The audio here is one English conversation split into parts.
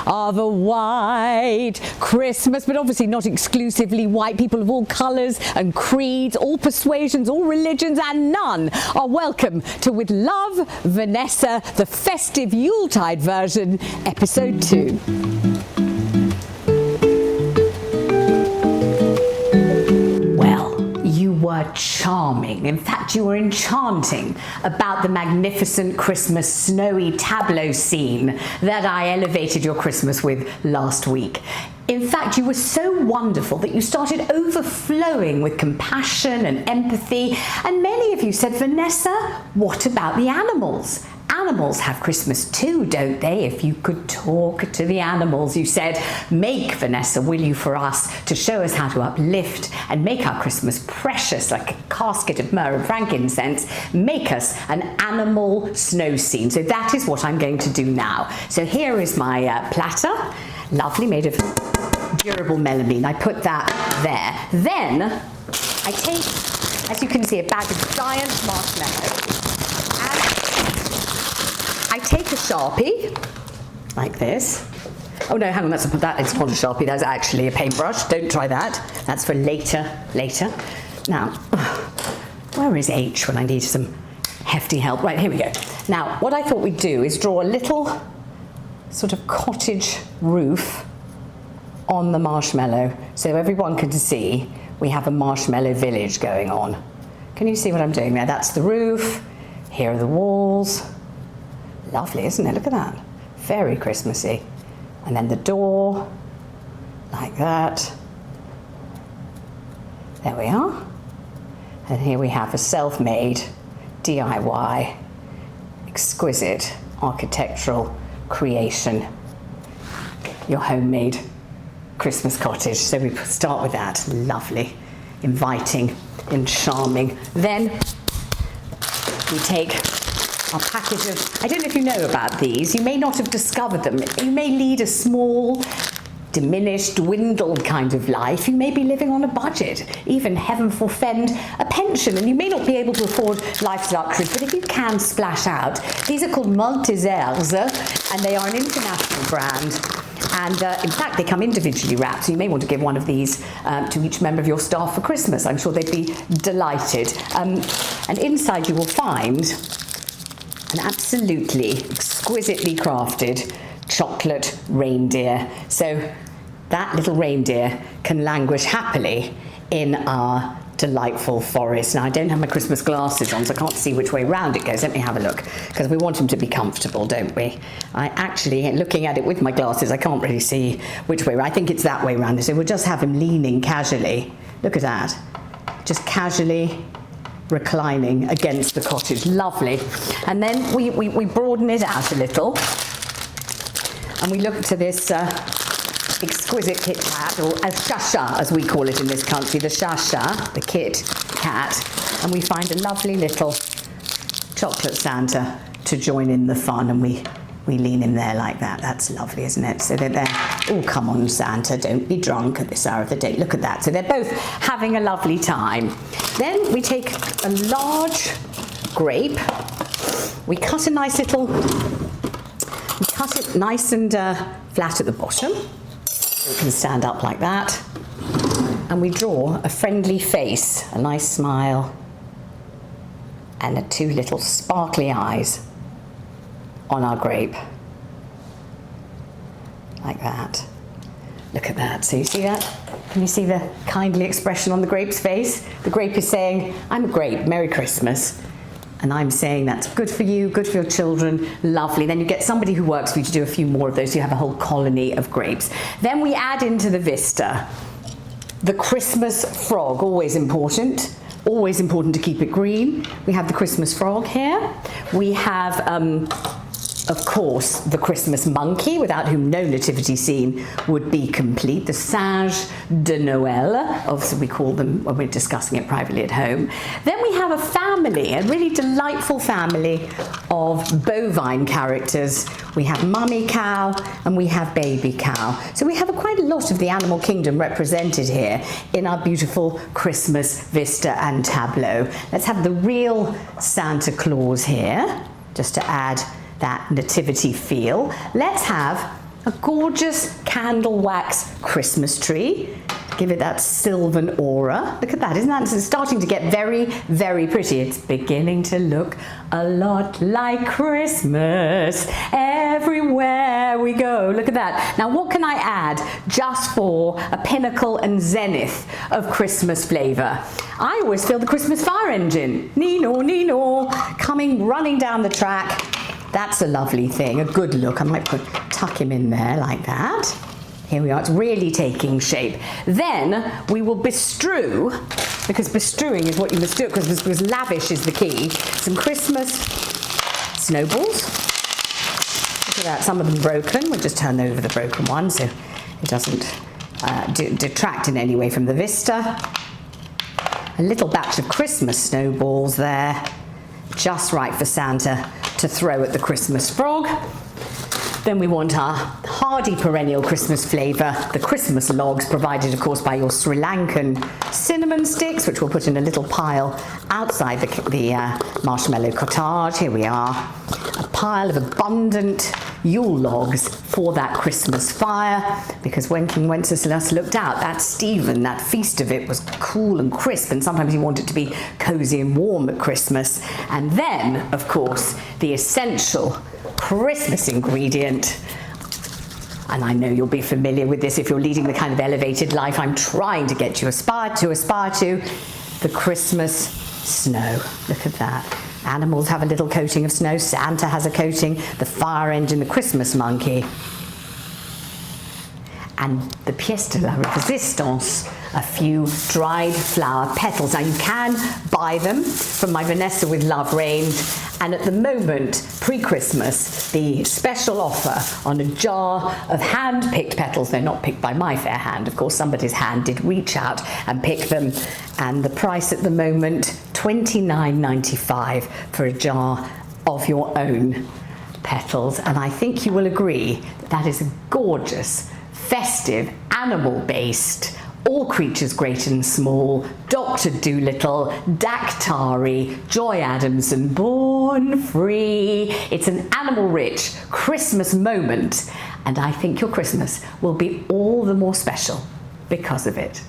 of a white Christmas, but obviously not exclusively white. People of all colours and creeds, all persuasions, all religions, and none are welcome to With Love, Vanessa, the festive Yuletide version, episode 2. Were charming. In fact, you were enchanting about the magnificent Christmas snowy tableau scene that I elevated your Christmas with last week. In fact, you were so wonderful that you started overflowing with compassion and empathy, and many of you said, Vanessa, what about the animals? Animals have Christmas too, don't they? If you could talk to the animals, you said, make, Vanessa, will you, for us, to show us how to uplift and make our Christmas precious like a casket of myrrh and frankincense. Make us an animal snow scene. So that is what I'm going to do now. So here is my platter, lovely, made of durable melamine. I put that there. Then I take, as you can see, a bag of giant marshmallows. I take a Sharpie, like this. Oh no, hang on, it's not a Sharpie, that's actually a paintbrush. Don't try that. That's for later. Now, where is H when I need some hefty help? Right, here we go. Now, what I thought we'd do is draw a little sort of cottage roof on the marshmallow so everyone can see we have a marshmallow village going on. Can you see what I'm doing there? That's the roof. Here are the walls. Lovely, isn't it? Look at that. Very Christmassy. And then the door, like that. There we are. And here we have a self-made, DIY, exquisite architectural creation. Your homemade Christmas cottage. So we start with that. Lovely, inviting, and charming. Then we take our package of, I don't know if you know about these, you may not have discovered them. You may lead a small, diminished, dwindled kind of life. You may be living on a budget, even heaven forfend a pension, and you may not be able to afford life's luxuries, but if you can splash out, these are called Maltesers, and they are an international brand. And in fact, they come individually wrapped, so you may want to give one of these to each member of your staff for Christmas. I'm sure they'd be delighted. And inside you will find an absolutely exquisitely crafted chocolate reindeer. So that little reindeer can languish happily in our delightful forest. Now, I don't have my Christmas glasses on, so I can't see which way round it goes. Let me have a look, because we want him to be comfortable, don't we? I actually, looking at it with my glasses, I can't really see which way. I think it's that way round. So we'll just have him leaning casually. Look at that. Just casually reclining against the cottage. Lovely. And then we broaden it out a little, and we look to this exquisite Kit Kat, or a Shasha as we call it in this country, the Shasha, the Kit Kat, and we find a lovely little chocolate Santa to join in the fun, and we lean in there like that. That's lovely, isn't it? So they're oh, come on, Santa, don't be drunk at this hour of the day. Look at that. So they're both having a lovely time. Then we take a large grape. We cut a nice little, we cut it nice and flat at the bottom. It can stand up like that. And we draw a friendly face, a nice smile, and two little sparkly eyes on our grape. Like that. Look at that. So you see that? Can you see the kindly expression on the grape's face? The grape is saying, I'm a grape, Merry Christmas. And I'm saying that's good for you, good for your children, lovely. Then you get somebody who works for you to do a few more of those, so you have a whole colony of grapes. Then we add into the vista the Christmas frog, always important to keep it green. We have the Christmas frog here. We have, of course, the Christmas monkey, without whom no nativity scene would be complete. The Singe de Noël, obviously we call them when we're discussing it privately at home. Then we have a family, a really delightful family of bovine characters. We have mummy cow and we have baby cow. So we have quite a lot of the animal kingdom represented here in our beautiful Christmas vista and tableau. Let's have the real Santa Claus here, just to add that nativity feel. Let's have a gorgeous candle wax Christmas tree. Give it that sylvan aura. Look at that, isn't that? It's starting to get very, very pretty. It's beginning to look a lot like Christmas everywhere we go. Look at that. Now, what can I add just for a pinnacle and zenith of Christmas flavour? I always feel the Christmas fire engine. Nino, Nino, coming, running down the track. That's a lovely thing, a good look. I might tuck him in there like that. Here we are, it's really taking shape. Then we will bestrew, because bestrewing is what you must do, because lavish is the key. Some Christmas snowballs. Look at that, some of them broken. We'll just turn over the broken one so it doesn't detract in any way from the vista. A little batch of Christmas snowballs there, just right for Santa to throw at the Christmas frog. Then we want our hardy perennial Christmas flavour, the Christmas logs, provided of course by your Sri Lankan cinnamon sticks, which we'll put in a little pile outside the marshmallow cottage. Here we are, a pile of abundant Yule logs for that Christmas fire, because when King Wenceslas looked out, that Stephen, that feast of it was cool and crisp, and sometimes you want it to be cosy and warm at Christmas. And then, of course, the essential Christmas ingredient, and I know you'll be familiar with this if you're leading the kind of elevated life I'm trying to get you aspire to, the Christmas snow. Look at that. Animals have a little coating of snow, Santa has a coating, the fire engine, the Christmas monkey, and the pièce de la résistance, a few dried flower petals. Now you can buy them from my Vanessa with Love range, and at the moment, pre-Christmas, the special offer on a jar of hand-picked petals. They're not picked by my fair hand, of course, somebody's hand did reach out and pick them, and the price at the moment, $29.95 for a jar of your own petals. And I think you will agree that that is a gorgeous, festive, animal-based, all creatures great and small, Dr. Dolittle, Daktari, Joy Adamson, Born Free. It's an animal-rich Christmas moment, and I think your Christmas will be all the more special because of it.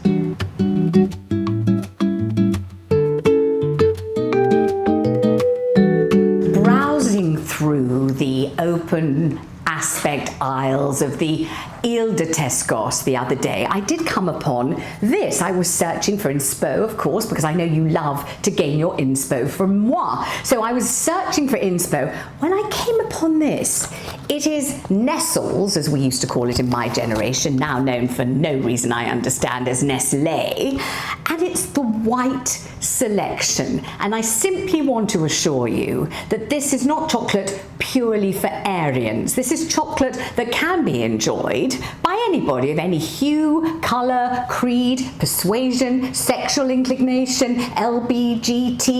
Browsing through the open aspect aisles of the Ile de Tescos the other day, I did come upon this. I was searching for inspo, of course, because I know you love to gain your inspo from moi. So I was searching for inspo when I came upon this. It is Nestles, as we used to call it in my generation, now known for no reason I understand as Nestlé, and it's the white selection. And I simply want to assure you that this is not chocolate purely for Aryans. This is chocolate that can be enjoyed by anybody of any hue, colour, creed, persuasion, sexual inclination, LBGTQ++,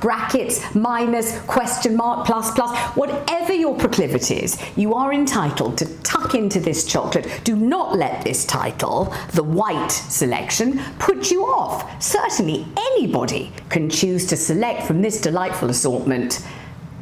brackets, minus, question mark, plus, whatever your proclivities, you are entitled to tuck into this chocolate. Do not let this title, the white selection, put you off. Certainly anybody can choose to select from this delightful assortment,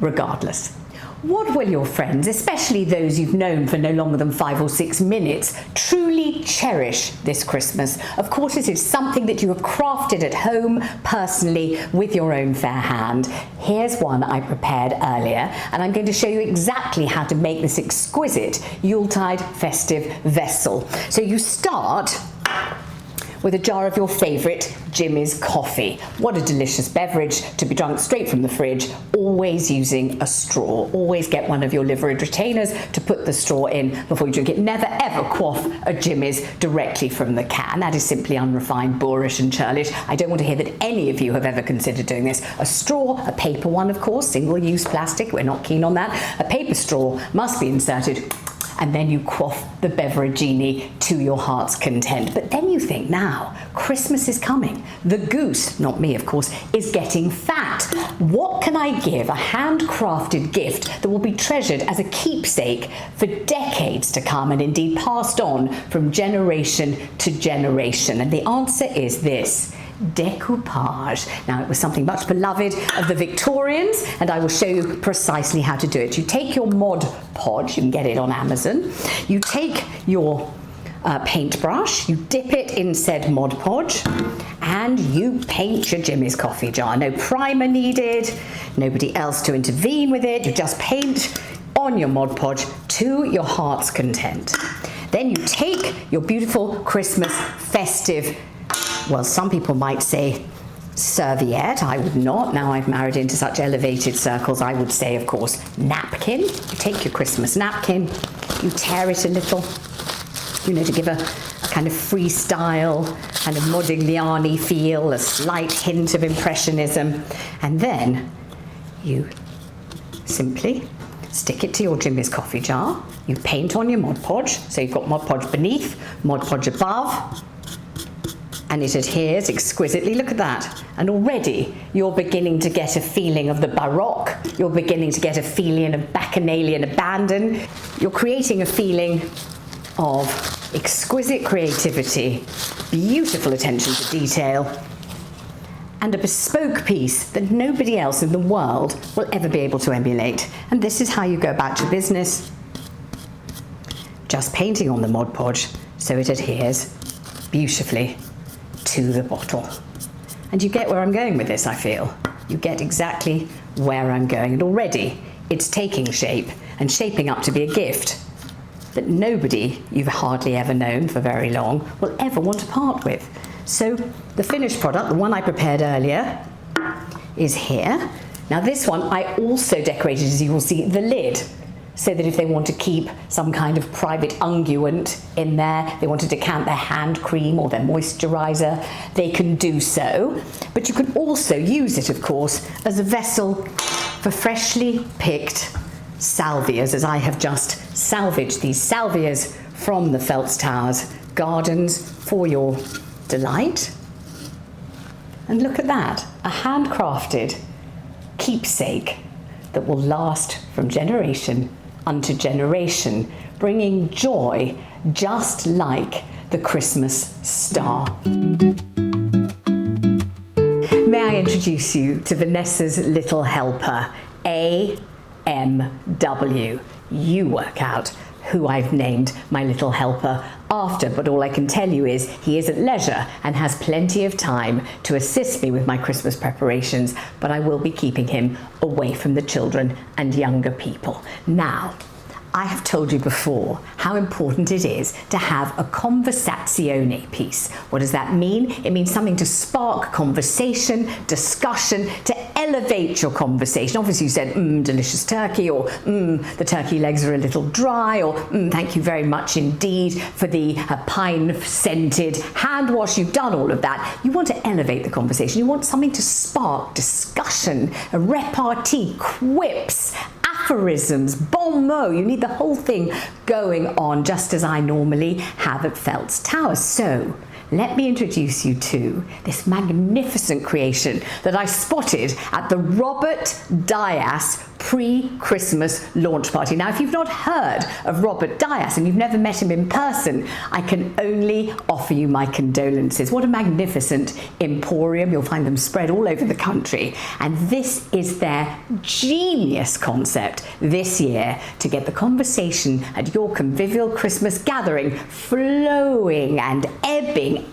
regardless. What will your friends, especially those you've known for no longer than 5 or 6 minutes, truly cherish this Christmas? Of course, it is something that you have crafted at home, personally, with your own fair hand. Here's one I prepared earlier, and I'm going to show you exactly how to make this exquisite Yuletide festive vessel. So you start with a jar of your favourite Jimmy's coffee. What a delicious beverage to be drunk straight from the fridge, always using a straw. Always get one of your liveried retainers to put the straw in before you drink it. Never ever quaff a Jimmy's directly from the can. That is simply unrefined, boorish and churlish. I don't want to hear that any of you have ever considered doing this. A straw, a paper one of course, single-use plastic, we're not keen on that. A paper straw must be inserted, and then you quaff the beveragini to your heart's content. But then you think, now, Christmas is coming. The goose, not me of course, is getting fat. What can I give, a handcrafted gift that will be treasured as a keepsake for decades to come, and indeed passed on from generation to generation? And the answer is this: decoupage. Now, it was something much beloved of the Victorians, and I will show you precisely how to do it. You take your Mod Podge, you can get it on Amazon. You take your paintbrush, you dip it in said Mod Podge, and you paint your Jimmy's coffee jar. No primer needed, nobody else to intervene with it. You just paint on your Mod Podge to your heart's content. Then you take your beautiful Christmas festive, well, some people might say serviette. I would not. Now I've married into such elevated circles. I would say, of course, napkin. You take your Christmas napkin, you tear it a little, you know, to give a kind of freestyle, kind of Modigliani feel, a slight hint of impressionism. And then you simply stick it to your Jimmy's coffee jar. You paint on your Mod Podge. So you've got Mod Podge beneath, Mod Podge above, and it adheres exquisitely. Look at that. And already you're beginning to get a feeling of the Baroque. You're beginning to get a feeling of bacchanalian abandon. You're creating a feeling of exquisite creativity, beautiful attention to detail, and a bespoke piece that nobody else in the world will ever be able to emulate. And this is how you go about your business. Just painting on the Mod Podge so it adheres beautifully to the bottle. And you get where I'm going with this, I feel. You get exactly where I'm going. And already it's taking shape and shaping up to be a gift that nobody you've hardly ever known for very long will ever want to part with. So the finished product, the one I prepared earlier, is here. Now this one I also decorated, as you will see, the lid, so that if they want to keep some kind of private unguent in there, they want to decant their hand cream or their moisturizer, they can do so. But you can also use it, of course, as a vessel for freshly picked salvias, as I have just salvaged these salvias from the Feltz Towers gardens for your delight. And look at that, a handcrafted keepsake that will last from generation unto generation, bringing joy just like the Christmas star. May I introduce you to Vanessa's little helper, AMW. You work out who I've named my little helper after, but all I can tell you is he is at leisure and has plenty of time to assist me with my Christmas preparations, but I will be keeping him away from the children and younger people. Now, I have told you before how important it is to have a conversazione piece. What does that mean? It means something to spark conversation, discussion, to elevate your conversation. Obviously you said, delicious turkey, or the turkey legs are a little dry, or thank you very much indeed for the pine-scented hand wash. You've done all of that. You want to elevate the conversation. You want something to spark discussion, a repartee, quips, aphorisms, bon mot. You need the whole thing going on, just as I normally have at Feltz Towers. So let me introduce you to this magnificent creation that I spotted at the Robert Dias pre-Christmas launch party. Now, if you've not heard of Robert Dias and you've never met him in person, I can only offer you my condolences. What a magnificent emporium. You'll find them spread all over the country. And this is their genius concept this year to get the conversation at your convivial Christmas gathering flowing and ebbing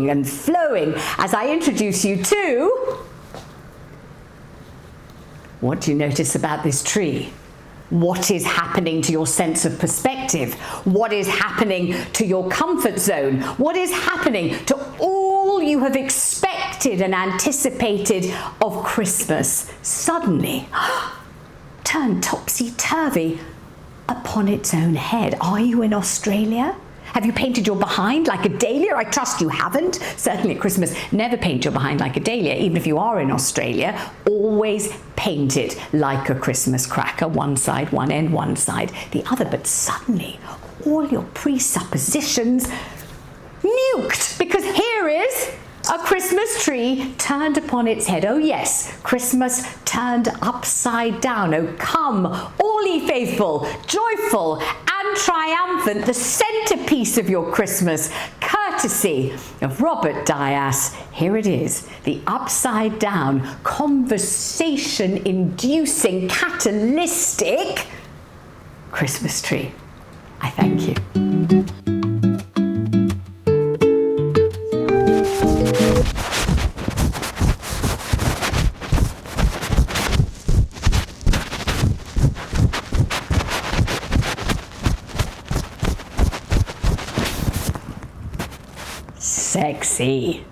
and flowing as I introduce you to... What do you notice about this tree? What is happening to your sense of perspective? What is happening to your comfort zone? What is happening to all you have expected and anticipated of Christmas? Suddenly, turned topsy-turvy upon its own head. Are you in Australia? Have you painted your behind like a dahlia? I trust you haven't. Certainly at Christmas, never paint your behind like a dahlia. Even if you are in Australia, always paint it like a Christmas cracker. One side, one end, one side, the other. But suddenly, all your presuppositions nuked, because here is a Christmas tree turned upon its head. Oh yes, Christmas turned upside down. Oh come, all ye faithful, joyful and triumphant, the centerpiece of your Christmas, courtesy of Robert Dias, here it is, the upside down, conversation-inducing, catalytic Christmas tree. I thank you. Sexy.